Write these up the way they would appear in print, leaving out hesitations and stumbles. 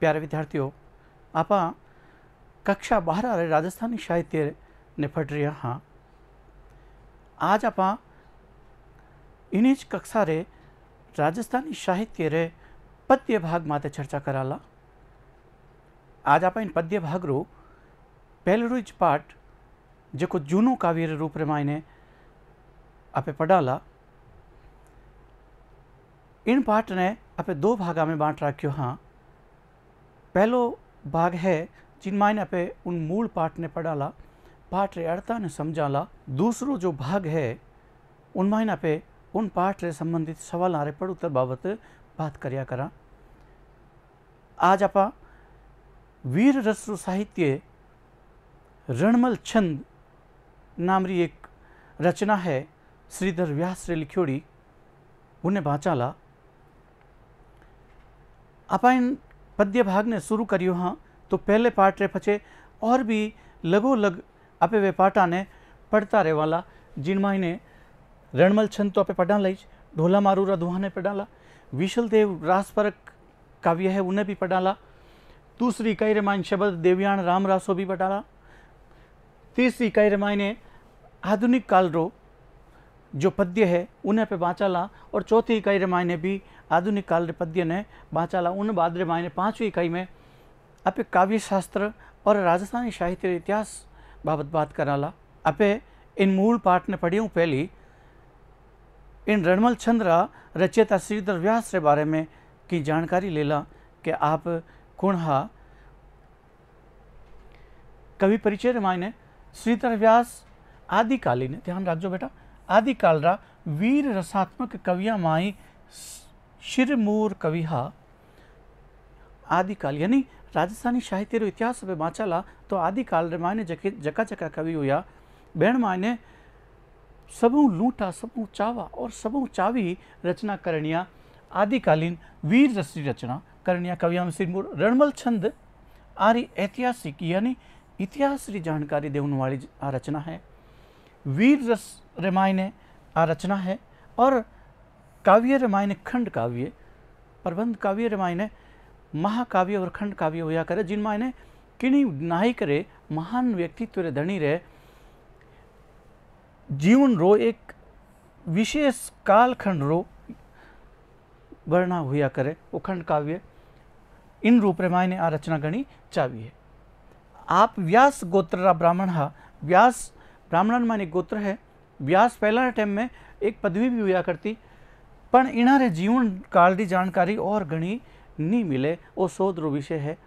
प्यारे विद्यार्थियों, आप कक्षा 12 रे राजस्थानी साहित्य ने पढ़ रहा हाँ। आज आप इन्हीं कक्षा रे राजस्थानी साहित्य रे पद्य भाग माते चर्चा कराला। आज आप इन पद्य भाग रो पहलो ज पाठ जो जूनो काव्य रे रूप रे मायने आपे पढ़ाला। इन पाठ ने आपे दो भागा में बांट रखियो हाँ। पहलो भाग है जिन मायने आपे उन मूल पाठ ने पढ़ाला, पाठ रे अर्था ने समझाला। दूसरो जो भाग है उन मायने आपे उन पाठ रे संबंधित सवाल रे पढ़ उत्तर बाबत बात करया करा। आज आप वीर रसरु साहित्य रणमल छंद नामरी एक रचना है श्रीधर व्यास रे लिखोड़ी, उन्हें बाँचाला। आप इन पद्य भाग ने शुरू करियो हाँ। तो पहले पाठ रे पछे और भी लगो लग आपे वे पाठा ने पढ़ता रहे वाला। जिन मायने रणमल छंद तो आपे पढ़ा लईज, ढोला मारूरा दुहा ने पढ़ाला, विशल देव रासपरक काव्य है उन्हें भी पढ़ाला। दूसरी कई रे मायने शब्द देवयान राम रासो भी पढ़ाला। तीसरी कई रे मायने आधुनिक काल रो जो पद्य है उन्हें पे बाँचाला। और चौथी इकाई रे मायने भी आधुनिक काल रे पद्य ने बाँचाला। उन बाद रे मायने पांचवी इकाई में आपे काव्य शास्त्र और राजस्थानी साहित्य इतिहास बाबत बात कराला। आपे इन मूल पाठ ने पढ़ियों पहली इन रणमल छंद रचयिता श्रीधर व्यास रे बारे में की जानकारी लेला कि आप कौन हा। कवि परिचय रे मायने श्रीधर व्यास आदिकालीन, ध्यान रखजो बेटा, आदिकाल रा वीर रसात्मक कविया माई शिरमूर कवि हा। आदिकाल यानी राजस्थानी साहित्य रो इतिहास में बाँचाला तो आदिकाल रे मायने जका जका कवि हुआ बेण मायने सबू लूटा सबू चावा और सबू चावी रचना करनिया आदिकालीन वीर रसी रचना करनिया कविया में सिरमूर रणमल छंद आरी ऐतिहासिक यानी इतिहास री जानकारी देने वाली आ रचना है। वीर रस रामायण आ रचना है और काव्य रामायण खंड काव्य, प्रबंध काव्य रामायण महाकाव्य और खंड काव्य होया करे, जिन मायने किन्हीं नाई करे महान व्यक्तित्व रे धनी रे जीवन रो एक विशेष कालखंड रो वर्णा हुआ करे वो खंड काव्य। इन रूप रे मायने आ रचना गणी चावी है। आप व्यास गोत्र ब्राह्मण हा। व्यास ब्राह्मण माने गोत्र है। व्यास पहला टाइम में एक पदवी भी हुआ करती, पर इनारे जीवन काल की जानकारी और घनी नहीं मिले। वो शोध रो विषय है,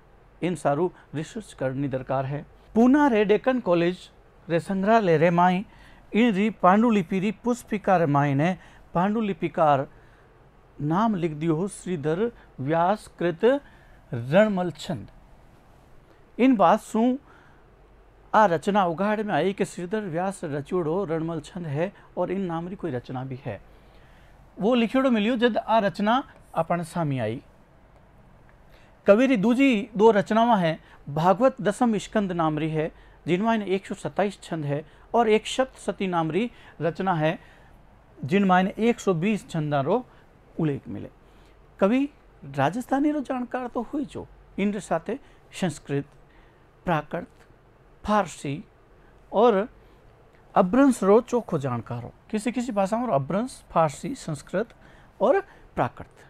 इन सारू रिसर्च करनी दरकार है। पूना रे डेक्कन कॉलेज रे संग्रहालय रे माई इन री पांडुलिपि री पुष्पिका रे माई ने पांडुलिपिकार नाम लिख दियो हो श्रीधर व्यास कृत रणमल छंद। इन बात सु आ रचना उगाड़ में आई कि श्रीधर व्यास रचोड़ो रणमल छंद है और इन नाम री कोई रचना भी है। वो लिखियोड़ो मिलियो जब आ रचना अपन सामी आई। कवि री दूजी दो रचनावां है भागवत दसम स्कंद नामरी है, जिनमां 127 छंद है, और एक सप्तशती नामरी रचना है जिनमां 120 छंदा रो उल्लेख मिले। कवि राजस्थानी रो जानकार तो हुई जो इन साथे संस्कृत, प्राकृत, फारसी और अभ्रंश रो चोखो जानकार हो। किसी किसी भाषा में अभ्रंश, फारसी, संस्कृत और प्राकृत।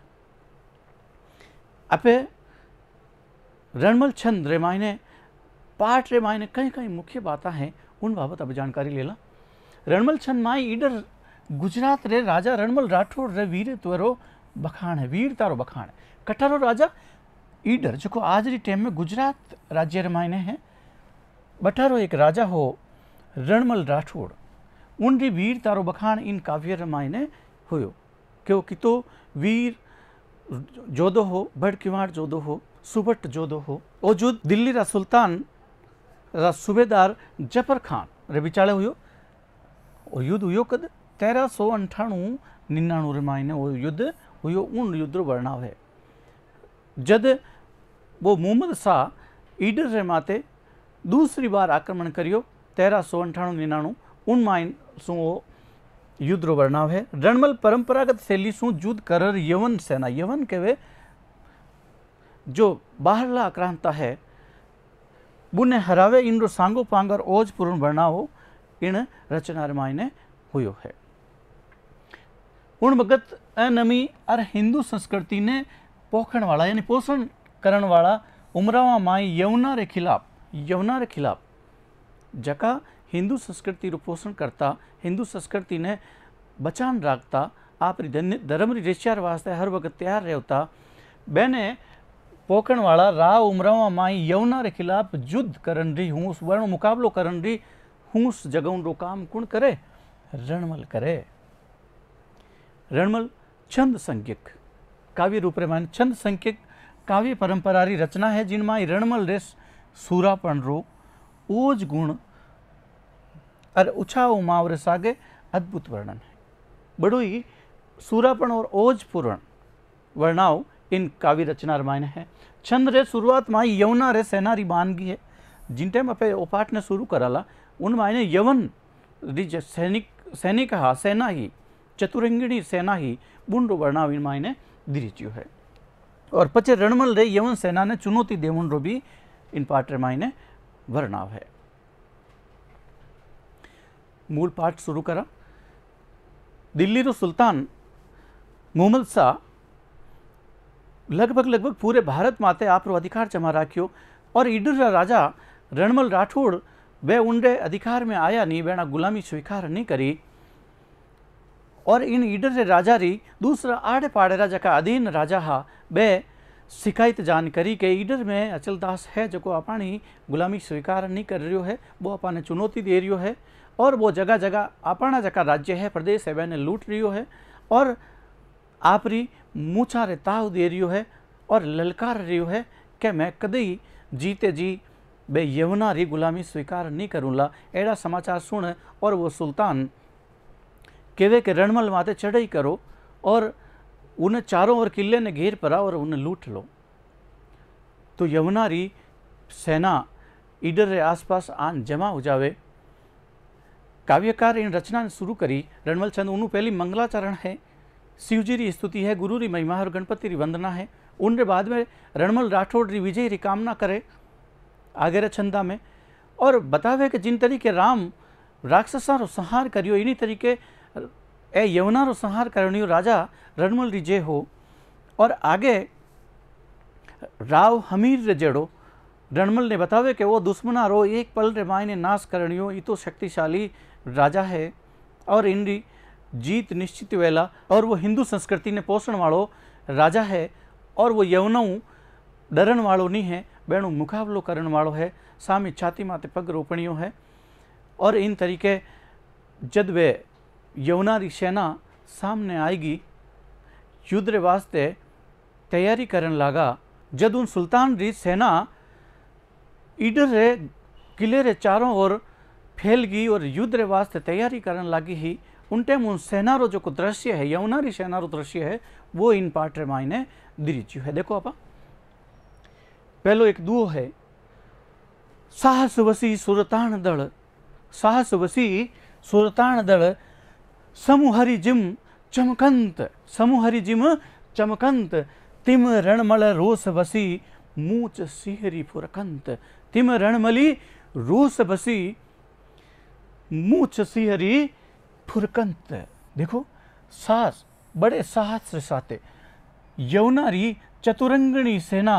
आपे रणमल छंद रे मायने पाठ रे मायने कई कई मुख्य बातें हैं, उन बाबत अब जानकारी लेला। रणमल छंद माई ईडर गुजरात रे राजा रणमल राठौड़ रे वीरत्व रो बखान है, वीरता रो बखान है। कठारो राजा ईडर जो आज री टाइम में गुजरात राज्य रे मायने है। बठारो एक राजा हो रणमल राठौड़, उनकी वीरता रो बखान इन काव्य रे मायने हुयो। क्योंकि तो वीर जोधो हो, बड़किवाड़ जोधो हो, सुबट जोधो हो। वो युद्ध दिल्ली रा सुल्तान रा सूबेदार जफर खान रे विचाले हुयो। और युद्ध हुयो कद 1398-99 रे मायने वो युद्ध हुयो। उन युद्ध रो वर्णव है जद वो मोहम्मद शाह ईडर रे माते दूसरी बार आक्रमण करियो 1398-99। उन माइन सु युद्ध रो वर्णव है। रणमल परंपरागत शैली सु युद्ध कर यवन सेना, यवन कहवे जो बाहरला आक्रांता है बुने हरावे इन सांगो पांगर ओज पूर्ण वर्णाओ इन रचना मायने हुयो है। उन भगत अनमी और हिंदू संस्कृति ने पोखण वाला यानी पोषण करण वाला उमरावा माई यमुना रे खिलाफ जका हिंदू संस्कृति रो पोषण करता, हिंदू संस्कृति ने बचान राखता, आप धर्म री रेशियार वास्ते हर वक्त तैयार रहता, बेने पोखण वाला राव उमरावा माई यमुना रे खिलाफ युद्ध करन री हूँ वर्ण मुकाबलो करन री हूँ जगह रो काम कौन करे? रणमल करे। रणमल छंद संज्ञक काव्य रूप रे माने छंद संज्ञक काव्य परंपरा री रचना है जिनमां रणमल रे सूरापन रो ओज गुण और उछाओ मावरे सागे अद्भुत वर्णन है। बड़ो ही सूरापन और ओज पूर्ण वर्णाओ इन काव्य रचना मायने है। छंद रे शुरुआत में यमुना रे सेना री बानगी है जिन टाइम अपे ओ पाठ ने शुरू कराला उन मायने यवन री सैनिक हा सेना ही चतुरंगिणी सेना ही बुंडो वर्णाव इन मायने दिरीच्यो है। और पचे रणमल रे यवन सेना ने चुनौती देवन रो भी इन पाठ रे मायने वर्णाव है। मूल पाठ शुरू करा। दिल्ली रो सुल्तान मोहम्मद शाह लगभग पूरे भारत माते आप रो अधिकार जमा राख्यो और ईडर रा राजा रणमल राठौड़ वे उनके अधिकार में आया नहीं, बेना गुलामी स्वीकार नहीं करी और इन ईडर रे राजा री दूसरा आड़े पाड़े राजा का अधीन राजा हा बे शिकायत जान करी के ईडर में अचलदास है जो अपनी गुलामी स्वीकार नहीं कर रही है, वो अपने चुनौती दे रही है और वो जगह जगह अपना जगह राज्य है प्रदेश है वह लूट रही है और आपरी मूछा रे ताव दे रही है और ललकार रही है कि मैं कदी जीते जी बे यमुना री गुलामी स्वीकार नहीं करूँला। एड़ा समाचार सुन और वो सुल्तान कहवे के रणमल माते चढ़ाई करो और उन्हें चारों ओर किले ने घेर पड़ा और उन्हें लूट लो। तो यमुना री सेना ईडर रे आसपास आन जमा हो जावे। काव्यकार इन रचना ने शुरू करी। रणमल चंद उन्होंने पहली मंगलाचरण है, शिवजी री स्तुति है, गुरु री महिमा और गणपति री वंदना है। उनके बाद में रणमल राठौड़ री विजय री कामना करे आगे रे छंदा में और बतावे कि जिन तरीके राम राक्षसा रो संहार करियो इन्हीं तरीके ए यमुना रो संहार करनियो राजा रणमल री जय हो। और आगे राव हमीर रे जेड़ो रणमल ने बतावे कि वो दुश्मना रो एक पल रे मायने नाश करनियो ये तो शक्तिशाली राजा है और इनरी जीत निश्चित वेला और वो हिंदू संस्कृति ने पोषण वालो राजा है और वो यमुनाऊ डरन वालो नहीं है, बेणु मुकाबलो करन वालो है, सामी छाती माते पग रोपणियो है। और इन तरीके जद वे यमुना री सेना सामने आएगी युद्ध रे वास्ते तैयारी करन लागा, जद उन सुल्तान री सेना ईडर रे किले रे चारों ओर फैल गई और युद्ध रे वास्ते तैयारी करन लागी ही उन टाइम उन सेना रो जो दृश्य है यमुना री सेना रो दृश्य है वो इन पाठ रे मायने दिरीच्यू है। देखो आपा पहलो एक दुओ है। साहस वसी सुरतान दल, साहस वसी सुरतान दल समूहरी जिम चमकंत, समूहरी जिम चमकंत तिम रणमल रोस बसी मूच सिहरी फुरकंत, तिम रणमली रोस बसी मूच सिहरी फुरकंत। देखो साहस बड़े साहस से साथे यमुना री चतुरंगणी सेना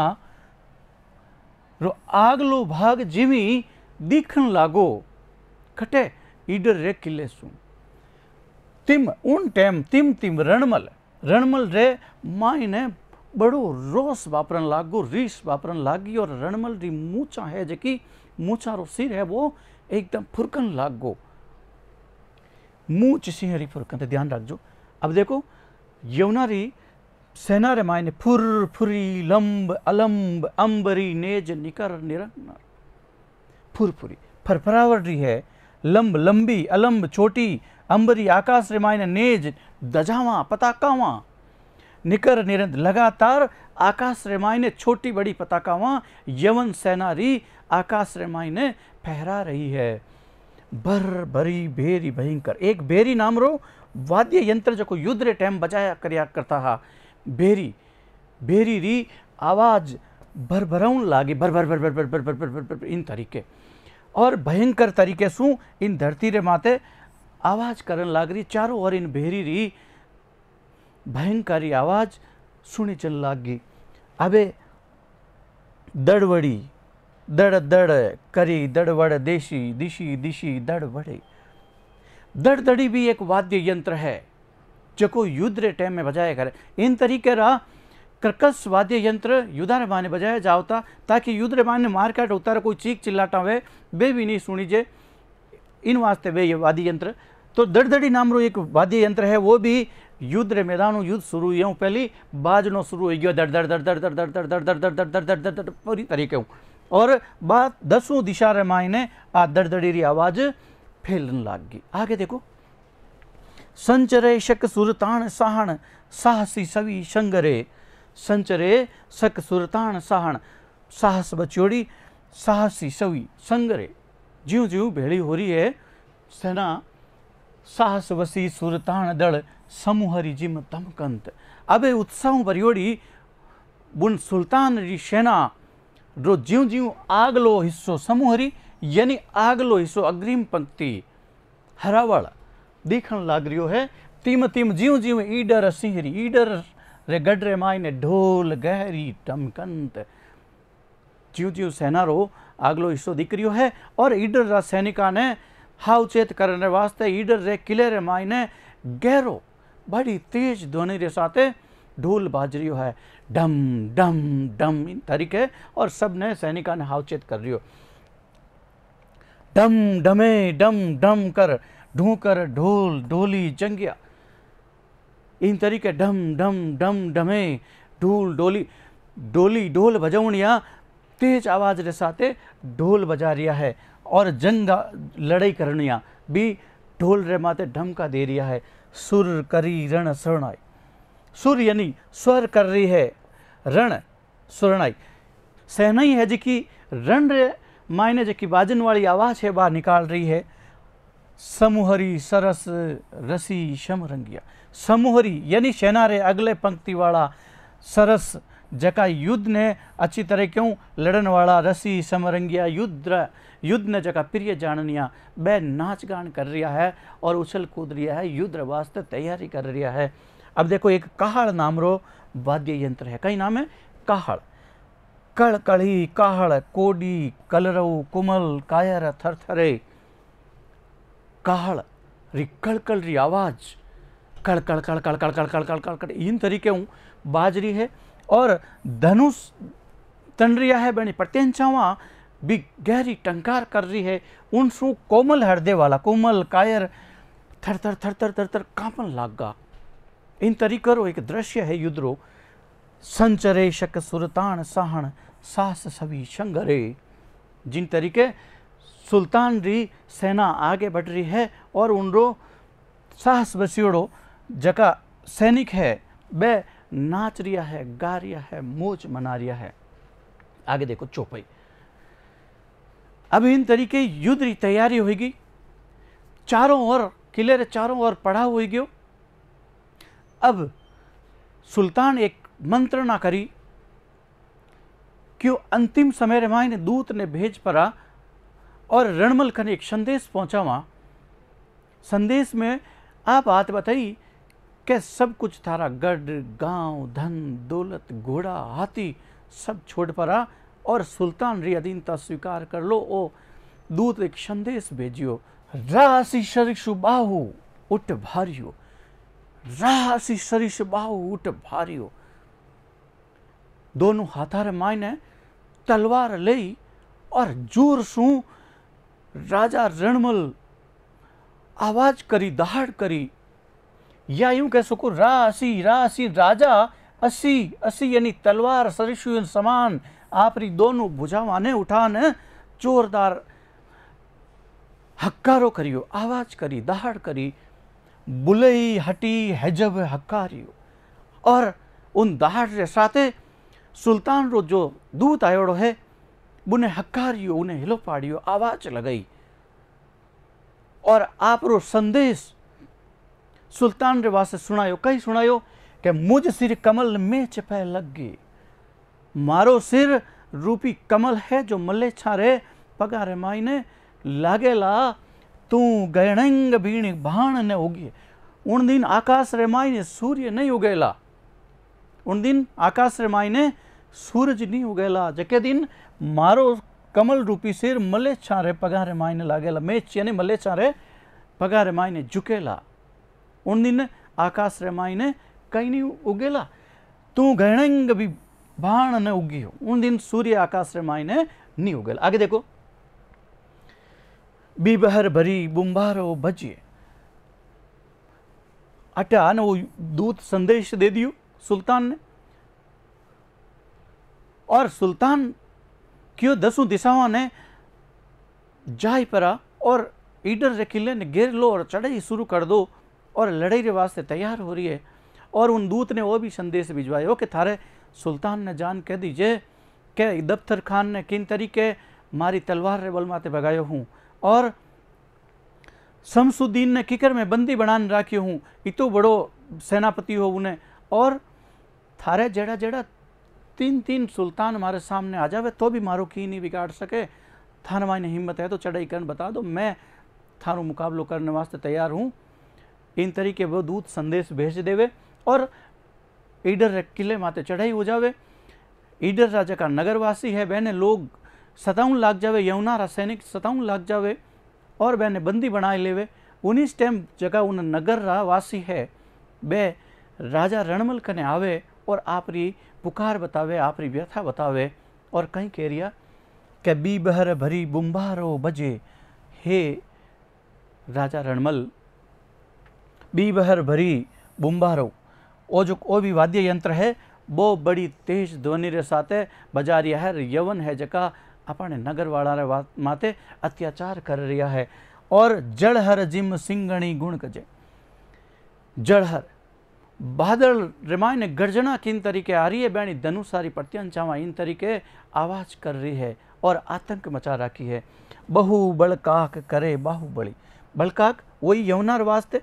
रो आगलो भाग जिमी दिखन लागो खटे ईडर रे किले सु तिम उन टाइम तिम तिम रणमल रणमल रे मायने बड़ो रोस वापरन लागो, रीस वापरन लागी और रणमल री मूछा है जकी मूछा रो सिर है वो एकदम फुरकन लागो, मूछ सिंहरी फुरकन। ध्यान रखजो। अब देखो यमुना री सेना रे मायने फुर फुरी लंब अलंब अंबरी नेज निकर निरंगर, फुरफुरी फरफरावर रही है, लंब लंबी अलंब छोटी अंबरी आकाश रे मायने नेज दजावा पताकावा निकर निरंतर लगातार आकाश रे मायने छोटी बड़ी पताकावा यवन सेना री आकाश रे मायने फहरा रही है। भर भरी बेरी भयंकर एक बेरी नाम रो वाद्य यंत्र जो युद्ध रे टाइम बजाया करया करता हा बेरी, बेरी री आवाज भरभराउन लागे, भर भर भर भर भर भर भर भर भर भर इन तरीके और भयंकर तरीके से इन धरती रे माते आवाज करन लाग रही। चारों ओर इन भेरी रही भयंकरी आवाज सुनी चल लाग गई। अबे दड़वड़ी दड़ दड़ करी दड़वड़ देशी दिशी दिशी दड़वड़े। दड़दड़ी भी एक वाद्य यंत्र है जो को युद्ध रे टाइम में बजाया करे। इन तरीके रा कर्कश वाद्य यंत्र युद्ध माने बजाया जाता ताकि युद्ध माने मार काट उतार कोई चीख चिल्लाटा वे बे भी नहीं सुनी जे। इन वास्ते वे ये वाद्य यंत्र तो दड़दड़ी नाम रो एक वाद्य यंत्र है। वो भी युद्ध रे मैदान युद्ध शुरू हुई पहली बाजनो शुरू हो गया दड़ दड़ दड़ दड़ दड़ दड़ दड़ दड़ दड़ दड़ दड़ दड़ दड़ दड़ पूरी तरीके और बात दसों दिशा रे मायने आ दड़दड़ी री आवाज फैलन लाग गई। आगे देखो संचरे शक सुरतान साहन साहसी सवी शंगरे। संचरे शक सुरतान साहन साहस बचोड़ी साहसी सवी संगरे। ज्यों ज्यों भेड़ी हो रही है सेना साहस वसी सुरतान दल समूहरी जिम तमकंत। अबे उत्साह भरियोड़ी बुन सुल्तान री सेना रो ज्यों ज्यों आगलो हिस्सो समूहरी यानी आगलो हिस्सो अग्रिम पंक्ति हरावल दिखन लाग रियो है। तीम तीम ज्यों ज्यों ईडर सिंहरी ईडर रे गडरे मायने ढोल गहरी टमकंत। ज्यों ज्यों सेना रो आगलो हिस्सो दिख रियो है और ईडर रा सैनिका ने हावचेत करने वास्ते ईडर रे किले रे मायने गहरो बड़ी तेज ध्वनि रे साथे ढोल बाज रियो है डम डम डम इन तरीके और सब ने सैनिका ने हावचेत कर रियो। डम डमे डम डम कर ढूंकर ढोल ढोली जंगिया। इन तरीके डम डम डम डमे ढोल डोली डोली ढोल बजावनिया तेज आवाज रे साथे ढोल बजा रिया है और जंग लड़ाई करनिया भी ढोल रे माते ढमका दे रिया है। सुर करी रण शरणाई। सुर यानी स्वर कर रही है रण शरणाई। सेना ही है जिकी रण रे मायने जिकी बाजन वाली आवाज है बाहर निकाल रही है। समूहरी सरस रसी शमरंगिया। समूहरी यानी सेना रे अगले पंक्ति वाला सरस जका युद्ध ने अच्छी तरह क्यों लड़न वाला रसी समरंगिया युद्ध ने जगह प्रिय जाननिया बे नाच गान कर रिया है और उछल कूद रिया है युद्ध वास्ते तैयारी कर रिया है। अब देखो एक काहड़ नाम रो वाद्य यंत्र है। कई नाम है काहड़। कड़कड़ी काहड़ कोडी कलरव कुमल कायर थरथरे। काहड़ री कड़कड़ री आवाज कड़ कड़ कड़ कड़ कड़ कड़ कड़ कड़ कड़ कड़ इन तरीके बाज रही है और धनुष तन रिया है बनी प्रत्यंचावा भी गहरी टंकार कर रही है। उनसु कोमल हृदय वाला कोमल कायर थर थर थर थर थर थर कांपन लागा। इन तरीके रो एक दृश्य है युद्ध रो। संचरे शक सुल्तान साहन सास सभी शंगरे। जिन तरीके सुल्तान री सेना आगे बढ़ रही है और उनरो साहस बसियोड़ो जका सैनिक है बे नाच रिया है गा रिया है मौज मना रिया है। आगे देखो चौपाई। अब इन तरीके युद्ध की तैयारी होगी। चारों ओर किले रे चारों ओर पड़ा हुई गयो। अब सुल्तान एक मंत्रणा करी क्यों अंतिम समय रे मायने दूत ने भेज परा और रणमल कने एक संदेश पहुंचावा। संदेश में आ बात बताई कि सब कुछ थारा गढ़ गांव धन दौलत घोड़ा हाथी सब छोड़ पड़ा और सुल्तान री अधीनता स्वीकार कर लो। ओ दूत एक संदेश भेजियो रासी सरिष बाहु उठ भारियो। रासी सरिष बाहु उठ भारियो। दोनों हाथारे मायने तलवार लई और जोर सु राजा रणमल आवाज करी दहाड़ करी या यूं कह सको रासी रासी राजा असी असी यानी तलवार सरिषु समान आपरी दोनों भुजावाने उठान जोरदार हक्कारो करियो आवाज करी दहाड़ करी बुलई हटी हजब हक्कारियो। और उन दहाड़ रे साथे सुल्तान रो जो दूत आयोड़ो है बुने हक्कारियो उन्हें हिलो पाड़ियो आवाज लगाई और आप रो संदेश सुल्तान रे वास्ते सुनायो। कई सुनायो कि मुझ सिर कमल में चपे लग गए। मारो सिर रूपी कमल है जो मले छारे पगारे मायने लागेला तू गणंग भीणी भाण ने उगी। उन दिन आकाश रे मायने सूर्य नहीं उगेला, उन दिन आकाश रे मायने सूरज नहीं उगेला। जके दिन मारो कमल रूपी सिर मले छारे पगारे मायने लागेला, मेच यानी मले छारे पगारे मायने झुकेला। उन दिन आकाश रे मायने कहीं नहीं उगेला, तू गणंग भी भाण ने उगी हो। उन दिन सूर्य आकाश रे मायने नहीं उगेला। आगे देखो, बीबहर भरी बुम्बारो बजिए। अटा ने वो दूत संदेश दे दियो सुल्तान ने, और सुल्तान क्यों 10 दिशाओं ने जाय परा और ईडर रे किले ने घेर लो और चढ़ाई शुरू कर दो और लड़ाई रे वास्ते तैयार हो रही है। और उन दूत ने वो भी संदेश भिजवायो कि थारे सुल्तान ने जान कह दीजिए कि दफ्तर खान ने किन तरीके मारी तलवार रे बल माते भगायो हूँ, और शमसुद्दीन ने किकर में बंदी बनाने राख्यो हूँ, इतो बड़ो सेनापति हो उन्हें। और थारे जेड़ा जेड़ा 3 सुल्तान मारे सामने आ जावे तो भी मारो की नहीं बिगाड़ सके। थाने मायने हिम्मत है तो चढ़ाई करने बता दो, मैं थारो मुकाबलो करने वास्ते तैयार हूँ। इन तरीके वो दूत संदेश भेज देवे और ईडर किले माते चढ़ाई हो जावे। ईडर राजा का नगरवासी है, बहने लोग सताउन लाग जावे, यमुनारा सैनिक सताउन लाग जावे और बहने बंदी बनाए लेवे। उन्नीस टाइम जगह उन नगर वासी है बे राजा रणमल कने आवे और आपरी पुकार बतावे, आपरी व्यथा बतावे और कहीं कह रिया कि बीबहर भरी बुम्बारो बजे। हे राजा रणमल, बीबहर भरी बुम्बारो ओ भी वाद्य यंत्र है, वो बड़ी तेज ध्वनि रे साथे बजा रिया है। यवन है जका अपने नगर वाला रे माते अत्याचार कर रिया है। और जड़हर जिम सिंगणी गुण कजे। जड़हर बादल रिमाय ने गर्जना किन तरीके आ रही है, बैणी धनुषारी प्रत्यंचावा इन तरीके आवाज कर रही है और आतंक मचा रखी है। बहु बलकाक करे बाहुबली। बलकाक वही यवनार वास्ते,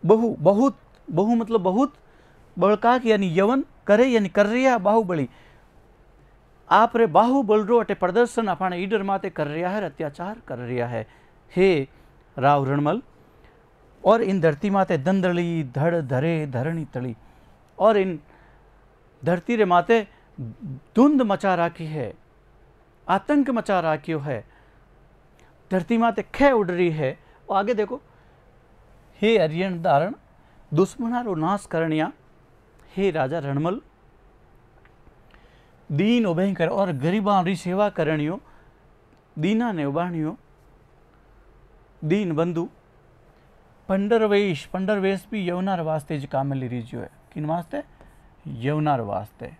बहु बहुत, बहु मतलब बहुत, बलकाक यानी यवन, करे यानी कर रिया, बाहुबली आप रे बाहुबल रो अटे प्रदर्शन अपने ईडर माते कर रिया है, अत्याचार कर रिया है। हे राव रणमल, और इन धरती माते दंदली धड़ धरे धरणी तली। और इन धरती रे माते धुंध मचा राखी है, आतंक मचा राखियो है, धरती माते खे उड़ रही है। और आगे देखो, हे अरियन दारण दुश्मनारो नाश करनिया, हे राजा रणमल दीन उभे कर और गरीबां री सेवा करणियो, दीना ने उबाणियो, दीन बंधु। पंडरवेश, पंडरवेश भी यवनार वास्ते ज काम ली रीजियो है। किन वास्ते? यवनार वास्ते।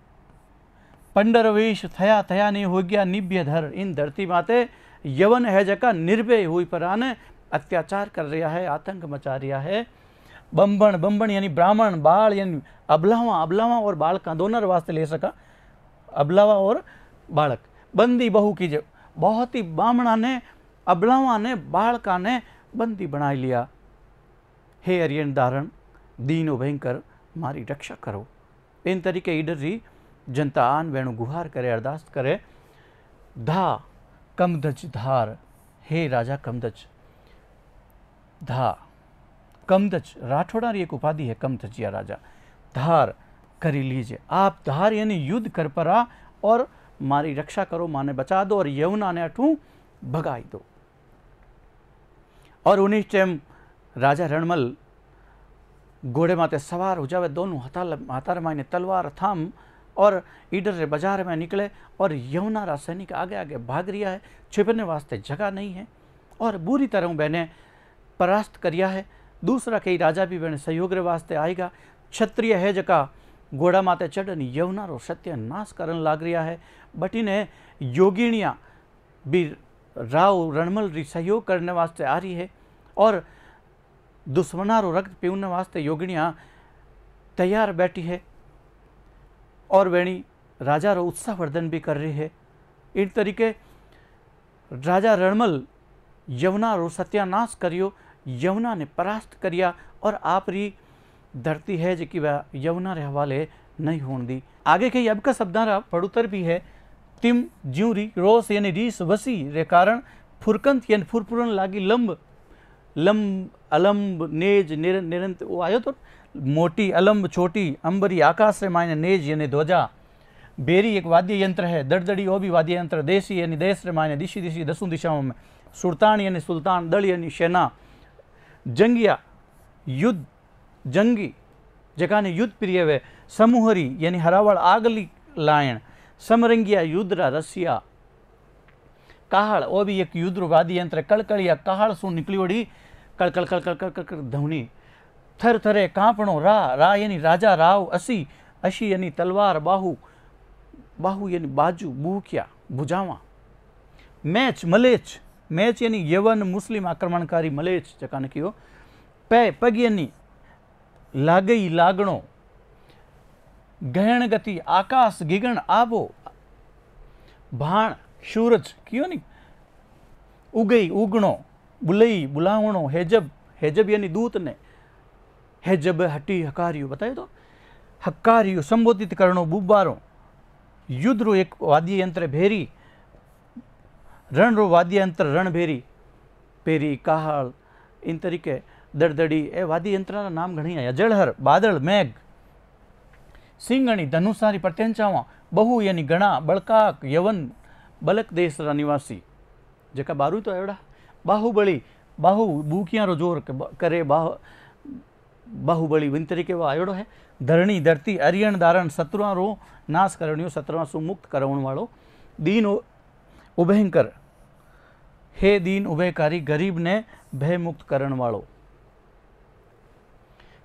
पंडरवेश थया थया नहीं हो गया निभ्य धर। इन धरती माते यवन है जका निर्भय हुई पर आने अत्याचार कर रहा है, आतंक मचा रहा है। बंबन, बंबन यानी ब्राह्मण, बाल यानी अबलावा, अबलावा और बालक दोनों वास्ते ले सका, अबलावा और बालक। बंदी बहु की जो बहुत ही बामणा ने, अबलावा ने, बालका ने बंदी बना लिया। हे अरियन दारण दीनो भयंकर मारी रक्षा करो। इन तरीके ईडर री जनता आन वेणु गुहार करे, अरदास करे। धा कमदज धार, हे राजा कमदज। धा कमदज राठौड़ा री एक उपाधि है, कमदजिया राजा। धार करी लीजिए, आप धार यानी युद्ध कर परा और मारी रक्षा करो, माने बचा दो और यमुना ने अठू भगाई दो। और उन्हीं टाइम राजा रणमल घोड़े माते सवार हो जावे, दोनों हाथार मायने तलवार थाम और ईडर रे बाजार में निकले। और यमुना रा सैनिक आगे आगे भाग रिया है, छिपने वास्ते जगह नहीं है और बुरी तरह बहने परास्त करिया है। दूसरा कई राजा भी बहने सहयोग रे वास्ते आएगा। क्षत्रिय है जका घोड़ा माते चढ़न यमुना रो सत्यानाश करन लाग रिया है। बटी ने योगिनिया भी राव रणमल री सहयोग करने वास्ते आ रही है और दुश्मना रो रक्त पीने वास्ते योगिनिया तैयार बैठी है और वेणी राजा रो उत्साहवर्धन भी कर रही है। इन तरीके राजा रणमल यमुना रो सत्यानाश करियो, यमुना ने परास्त करिया और आप री धरती है जी वह यमुना रे हवाले नहीं होने दी। आगे के अब का शब्दारा पड़ुतर भी है, तिम ज्यूरी रोस यानी रीस वसी रे कारण फुरकंत यानी फुरफुरन लागी लंब लंब अलंब नेज निरंत वो आयो तो मोटी अलंब छोटी अंबरी आकाश रे मायने नेज यानी ध्वजा। बेरी एक वाद्य यंत्र है, दड़दड़ी वो भी वाद्य यंत्र। देशी यानी देश रे मायने दिशी दिशी दसों दिशाओं में। सुल्तान यानी सुल्तान, दल यानी सेना। जंगिया युद्ध जंगी जकाने युद्ध प्रिय वे। समूहरी यानी हरावल आगली लायण। समरंगिया युद्रा रसिया। काहड़ वो भी एक युद्ध वाद्य यंत्र। कड़कड़िया काहड़ सु निकली ओड़ी कड़कड़ कड़कड़ कड़कड़ ध्वनि। थर थरे कांपणो रा रा यानी राजा राव। असी अशी यानी तलवार। बाहु बाहु यानी बाजू बूकिया बुझावा। मैच मलेच मैच यानी यवन मुस्लिम आक्रमणकारी मलेच जकाने कियो। पै पग यानी लागई लागणो। गहन गति आकाश गिगण आबो। भाण सूरज कियो नी उगई उगणो। बुलई बुलावणो। हेजब हेजब यानी दूत ने। हेजब हटी हकारियो बताए तो हकारियो संबोधित करनो बुब्बारो। युद्ध रो एक वाद्य यंत्र भेरी। रण रो वाद्य यंत्र रणभेरी। पेरी काहल इन तरीके दड़दड़ी ए वाद्य यंत्र नाम घणी आया। जलहर बादल मेघ। सिंगणी धनुषारी प्रत्यंचावा। बहु यानी घना। बड़काक यवन बलक देश रा निवासी जेका बारू तो एवड़ा। बाहुबली बाहु बूकिया रो जोर करे बाहुबली इन तरीके वो आयोड़ो है। धरणी धरती अरियण दारण शत्रुआ रो नाश करणियो शत्रुआ सु मुक्त करवण वालो। दीन उभयंकर हे दीन उभयकारी गरीब ने भय मुक्त करण वालो।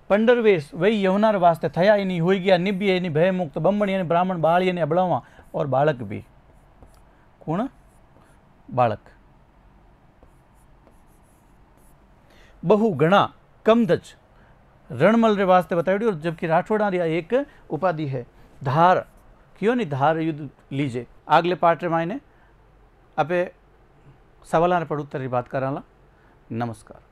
पंडरवेश वही यवनार वास्ते थया इनी होई गया निब्य इनी भय मुक्त। बम्बणी यानी ब्राह्मण बाळ यानी अबड़ावा और बालक भी। कौन बालक। बहु गणा कमदज रणमल रे वास्ते बताई। और जबकि राठौड़ा री एक उपाधि है। धार क्यों नहीं धार युद्ध लीजे। आगले पार्ट रे मायने आपे सवाल पड़ उत्तर बात कराला। नमस्कार।